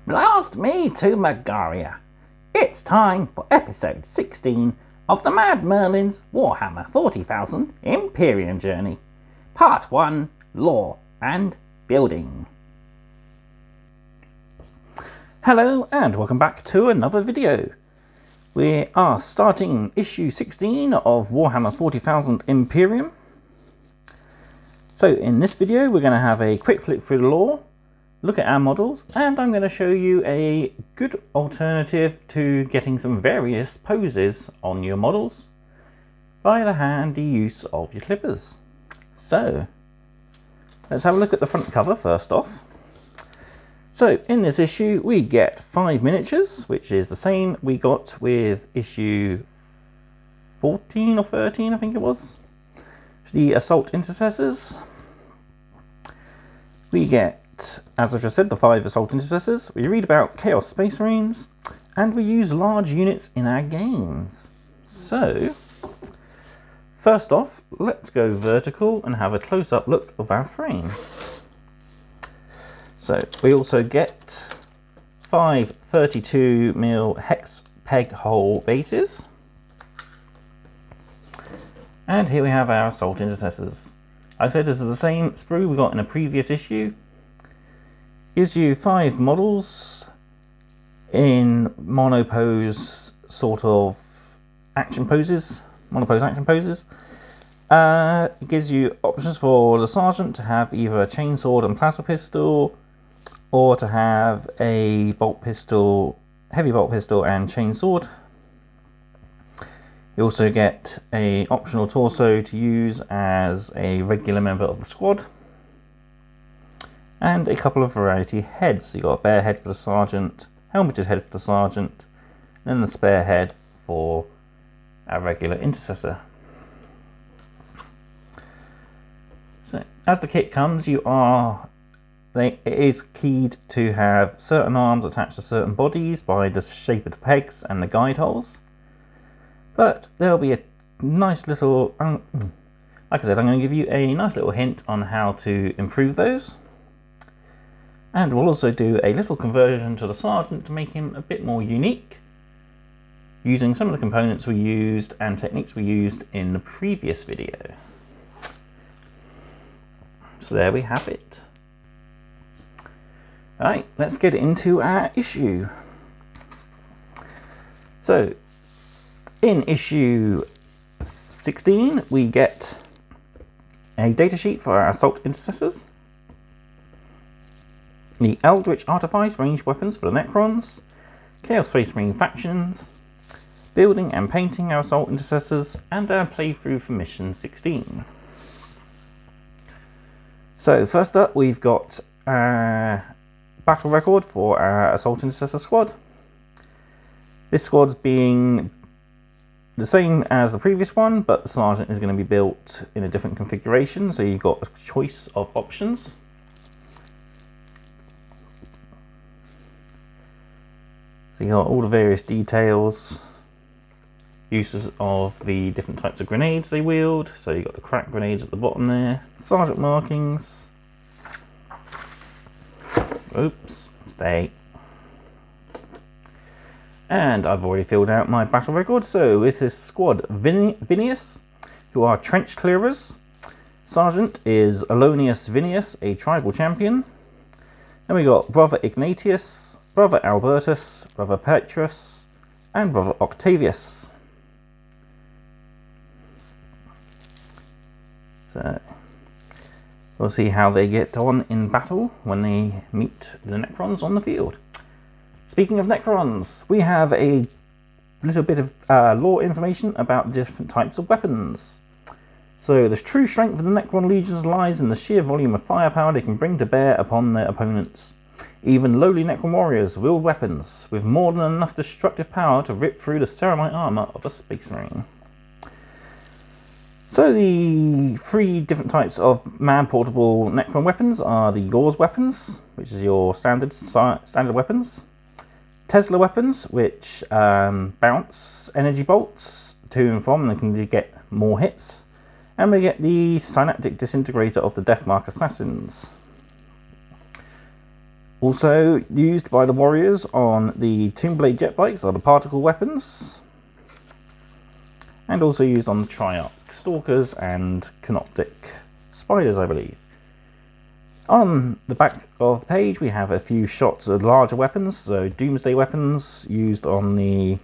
Blast me to Magaria! It's time for episode 16 of the Mad Merlin's Warhammer 40,000 Imperium journey. Part 1, Lore and Building. Hello and welcome back to another video. We are starting issue 16 of Warhammer 40,000 Imperium. So in this video we're going to have a quick flick through the lore, look at our models, and I'm going to show you a good alternative to getting some various poses on your models by the handy use of your clippers. So let's have a look at the front cover first off. So in this issue we get 5 miniatures, which is the same we got with issue 14 or 13 I think it was, the assault intercessors. We get, as I just said, the 5 assault intercessors. We read about Chaos Space Marines, and we use large units in our games. So first off, let's go vertical and have a close-up look of our frame. So we also get 5 32mm hex peg hole bases. And here we have our assault intercessors. Like I said, this is the same sprue we got in a previous issue. Gives you 5 models in monopose sort of action poses. Monopose action poses. It gives you options for the sergeant to have either a chainsword and plasma pistol, or to have a bolt pistol, heavy bolt pistol and chainsword. You also get an optional torso to use as a regular member of the squad, and a couple of variety heads. So you've got a bear head for the sergeant, helmeted head for the sergeant, and then the spare head for our regular intercessor. So as the kit comes, it is keyed to have certain arms attached to certain bodies by the shape of the pegs and the guide holes. But there'll be a nice little, like I said, I'm going to give you a nice little hint on how to improve those. And we'll also do a little conversion to the sergeant to make him a bit more unique, using some of the components we used and techniques we used in the previous video. So there we have it. Alright, let's get into our issue. So in issue 16 we get a datasheet for our assault intercessors, the Eldritch Artifice ranged weapons for the Necrons, Chaos Space Marine factions, building and painting our assault intercessors, and our playthrough for mission 16. So first up we've got our battle record for our assault intercessor squad. This squad's being the same as the previous one, but the sergeant is going to be built in a different configuration, so you've got a choice of options. So you've got all the various details, uses of the different types of grenades they wield. So you've got the crack grenades at the bottom there, sergeant markings. Oops, stay. And I've already filled out my battle record. So with this squad, Vinius, who are trench clearers. Sergeant is Alonius Vinius, a tribal champion. Then we got Brother Ignatius, Brother Albertus, Brother Petrus, and Brother Octavius. So we'll see how they get on in battle when they meet the Necrons on the field. Speaking of Necrons, we have a little bit of lore information about different types of weapons. So the true strength of the Necron legions lies in the sheer volume of firepower they can bring to bear upon their opponents. Even lowly Necron warriors wield weapons with more than enough destructive power to rip through the ceramite armor of a Space Marine. So the 3 different types of man-portable Necron weapons are the Yours weapons, which is your standard weapons. Tesla weapons, which bounce energy bolts to and from, and they can get more hits. And we get the Synaptic Disintegrator of the Deathmark Assassins. Also used by the warriors on the Tombblade jet bikes are the particle weapons, and also used on the Triarch stalkers and canoptic spiders, I believe. On the back of the page we have a few shots of larger weapons, so Doomsday weapons used on the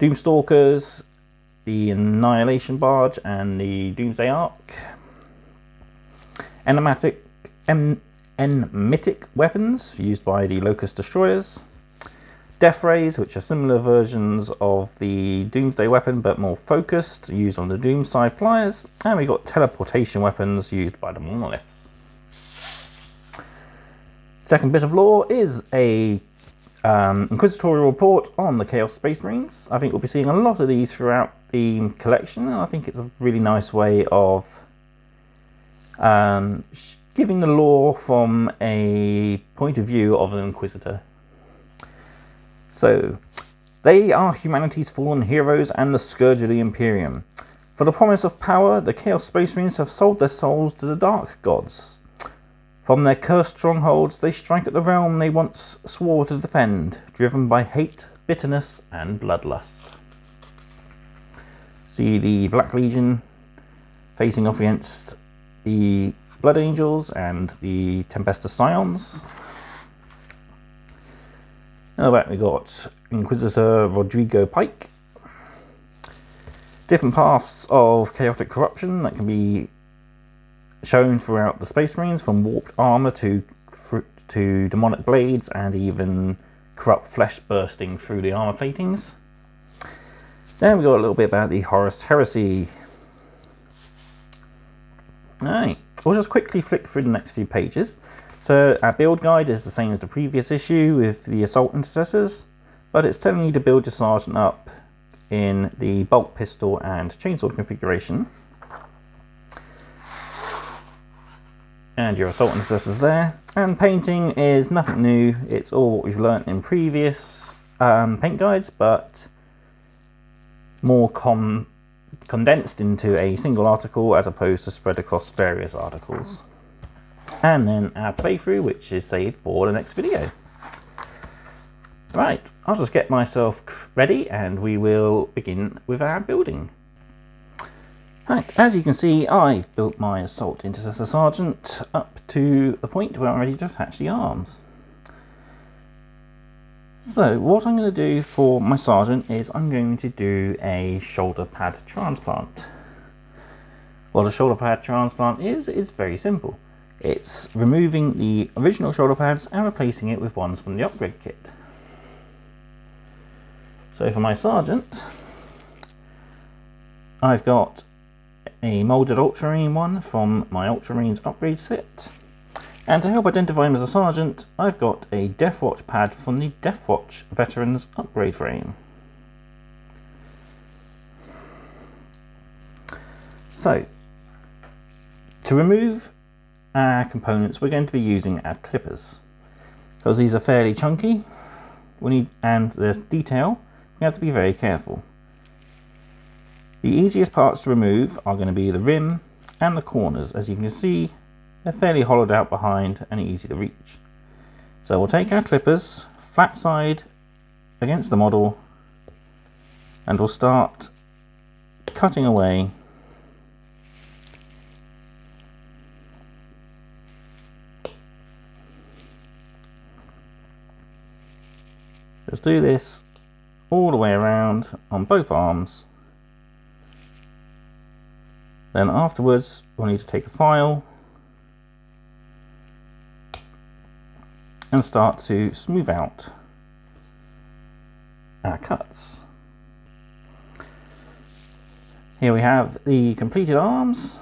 Doomstalkers, the Annihilation Barge and the Doomsday Ark. Enigmatic weapons used by the Locust Destroyers. Death Rays, which are similar versions of the Doomsday weapon but more focused, used on the Doomside Flyers. And we got teleportation weapons used by the Monoliths. Second bit of lore is a inquisitorial report on the Chaos Space Marines. I think we'll be seeing a lot of these throughout the collection, and I think it's a really nice way of giving the lore from a point of view of an Inquisitor. So, they are humanity's fallen heroes and the scourge of the Imperium. For the promise of power, the Chaos Space Marines have sold their souls to the Dark Gods. From their cursed strongholds, they strike at the realm they once swore to defend, driven by hate, bitterness, and bloodlust. See the Black Legion facing off against the Blood Angels and the Tempestus Scions. In the back we got Inquisitor Rodrigo Pike. Different paths of chaotic corruption that can be shown throughout the Space Marines, from warped armor to demonic blades and even corrupt flesh bursting through the armor platings. Then we got a little bit about the Horus Heresy. Alright, we'll just quickly flick through the next few pages. So our build guide is the same as the previous issue with the assault intercessors, but it's telling you to build your sergeant up in the bolt pistol and chainsaw configuration. And your assault intercessors there. And painting is nothing new, it's all what we've learnt in previous paint guides, but more condensed into a single article as opposed to spread across various articles. And then our playthrough, which is saved for the next video. Right, I'll just get myself ready and we will begin with our building. Right, as you can see, I've built my Assault Intercessor Sergeant up to the point where I'm ready to attach the arms. So what I'm going to do for my Sergeant is I'm going to do a shoulder pad transplant. What a shoulder pad transplant is very simple. It's removing the original shoulder pads and replacing it with ones from the upgrade kit. So for my Sergeant, I've got a moulded Ultramarine one from my Ultramarines upgrade set, and to help identify him as a Sergeant, I've got a Deathwatch pad from the Deathwatch Veterans upgrade frame. So, to remove our components, we're going to be using our clippers. Because these are fairly chunky, and there's detail, we have to be very careful. The easiest parts to remove are going to be the rim and the corners. As you can see, they're fairly hollowed out behind and easy to reach. So we'll take our clippers, flat side against the model, and we'll start cutting away Just do this all the way around on both arms. Then afterwards we'll need to take a file and start to smooth out our cuts. Here we have the completed arms.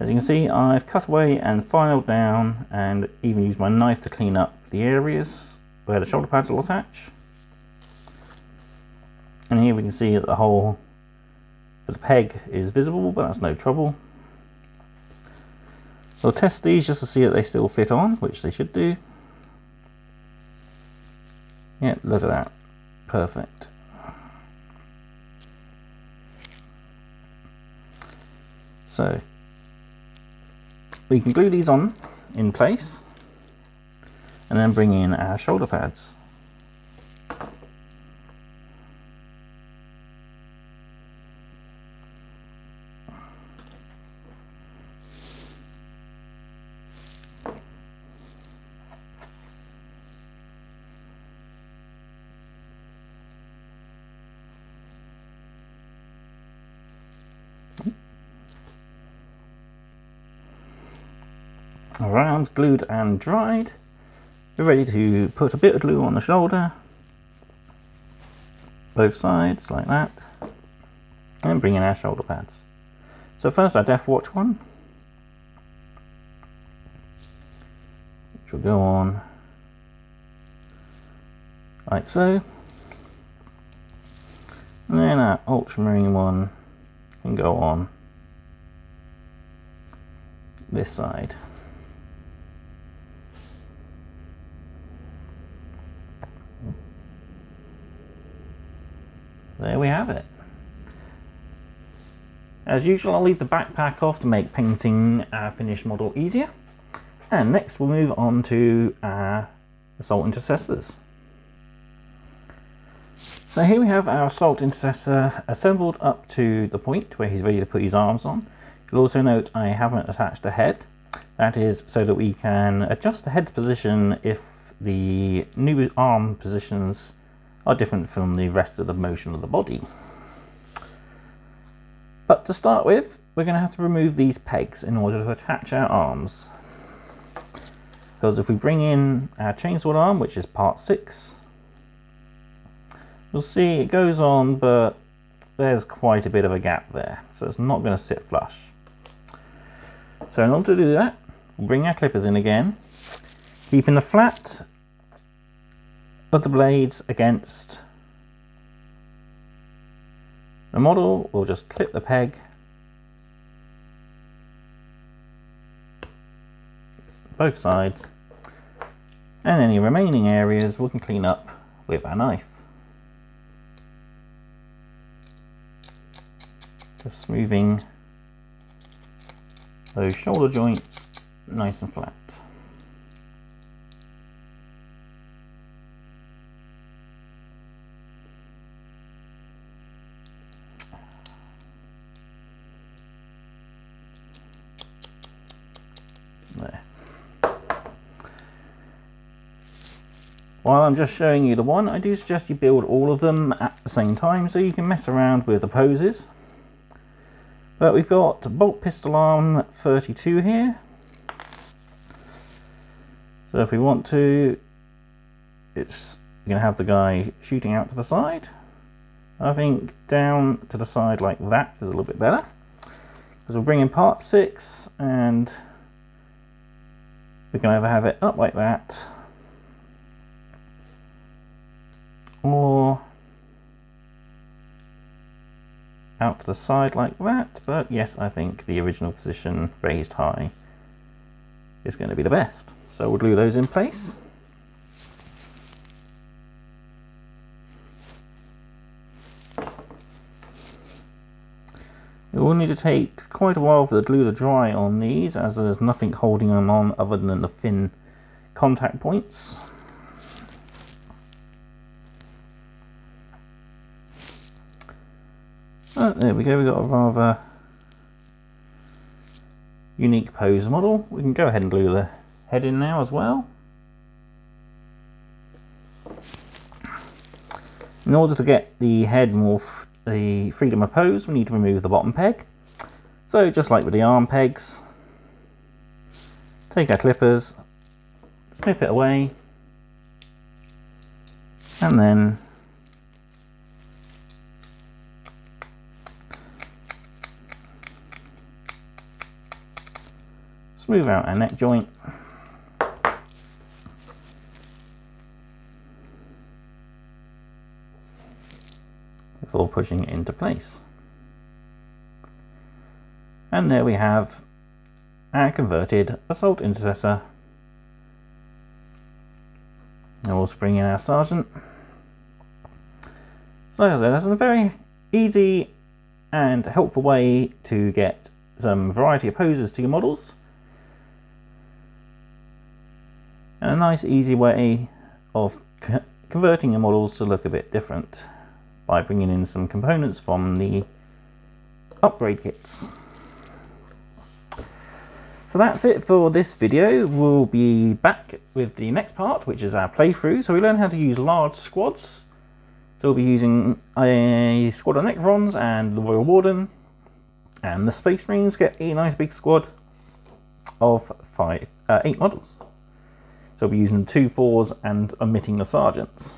As you can see, I've cut away and filed down and even used my knife to clean up the areas where the shoulder pads will attach. And here we can see that the hole for the peg is visible, but that's no trouble. We'll test these just to see that they still fit on, which they should do. Yeah, look at that. Perfect. So we can glue these on in place. and then bring in our shoulder pads. Our arms glued and dried. We're ready to put a bit of glue on the shoulder, both sides like that, and bring in our shoulder pads. So first our Death Watch one, which will go on like so, and then our Ultramarine one can go on this side. There we have it. As usual, I'll leave the backpack off to make painting our finished model easier. And next we'll move on to our Assault Intercessors. So here we have our Assault Intercessor assembled up to the point where he's ready to put his arms on. You'll also note I haven't attached a head. That is so that we can adjust the head position if the new arm positions are different from the rest of the motion of the body. But to start with, we're going to have to remove these pegs in order to attach our arms. Because if we bring in our chainsword arm, which is part 6, you'll see it goes on, but there's quite a bit of a gap there, so it's not going to sit flush. So in order to do that, we'll bring our clippers in again, keeping the flat of the blades against the model. We'll just clip the peg, both sides, and any remaining areas we can clean up with our knife. Just smoothing those shoulder joints nice and flat. There. While I'm just showing you the one, I do suggest you build all of them at the same time so you can mess around with the poses. But we've got bolt pistol arm 32 here. So if we want to, it's going to have the guy shooting out to the side. I think down to the side like that is a little bit better. Because we'll bring in part 6 and we can either have it up like that or out to the side like that, but yes, I think the original position raised high is going to be the best. So we'll glue those in place. It will need to take quite a while for the glue to dry on these, as there's nothing holding them on other than the thin contact points. There we go, we've got a rather unique pose model. We can go ahead and glue the head in now as well. In order to get the head more the freedom of pose, we need to remove the bottom peg. So just like with the arm pegs, take our clippers, snip it away, and then smooth out our neck joint. Before pushing it into place. And there we have our converted Assault Intercessor. And we'll bring in our Sergeant. So like I said, that's a very easy and helpful way to get some variety of poses to your models. and a nice easy way of converting your models to look a bit different by bringing in some components from the upgrade kits. So that's it for this video. We'll be back with the next part, which is our playthrough. So we learn how to use large squads. So we'll be using a squad of Necrons and the Royal Warden, and the Space Marines get a nice big squad of 8 models. So we'll be using 2 4s and omitting the sergeants.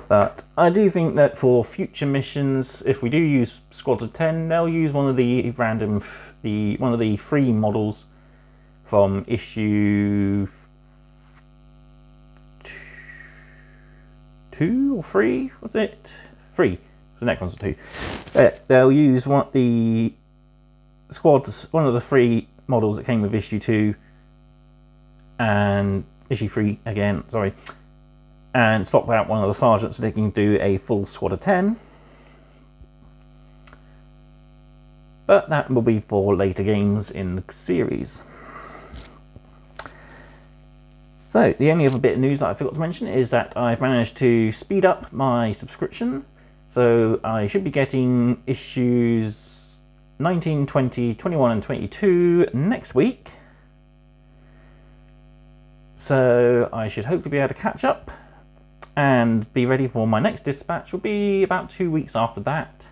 But I do think that for future missions, if we do use squads of 10, they'll use one of the free models from issue 2 or 3, was it? 3. The Necrons are 2. They'll use one of the free models that came with issue 2 and issue 3 again, sorry, and swap out one of the sergeants so they can do a full squad of 10. But that will be for later games in the series. So the only other bit of news that I forgot to mention is that I've managed to speed up my subscription. So I should be getting issues 19, 20, 21 and 22 next week. So I should hopefully be able to catch up and be ready for my next dispatch. Will be about 2 weeks after that.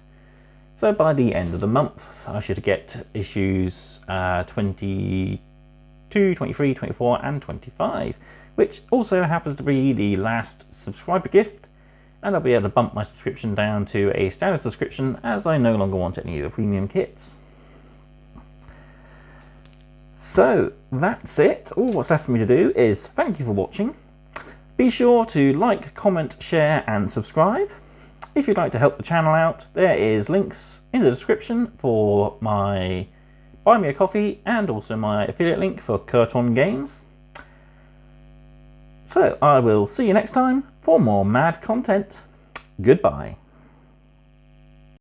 So by the end of the month I should get issues 22, 23, 24 and 25, which also happens to be the last subscriber gift, and I'll be able to bump my subscription down to a standard subscription as I no longer want any of the premium kits. So that's it. All what's left for me to do is thank you for watching. Be sure to like, comment, share and subscribe. If you'd like to help the channel out, there is links in the description for my Buy Me a Coffee and also my affiliate link for Curton Games. So I will see you next time for more mad content. Goodbye.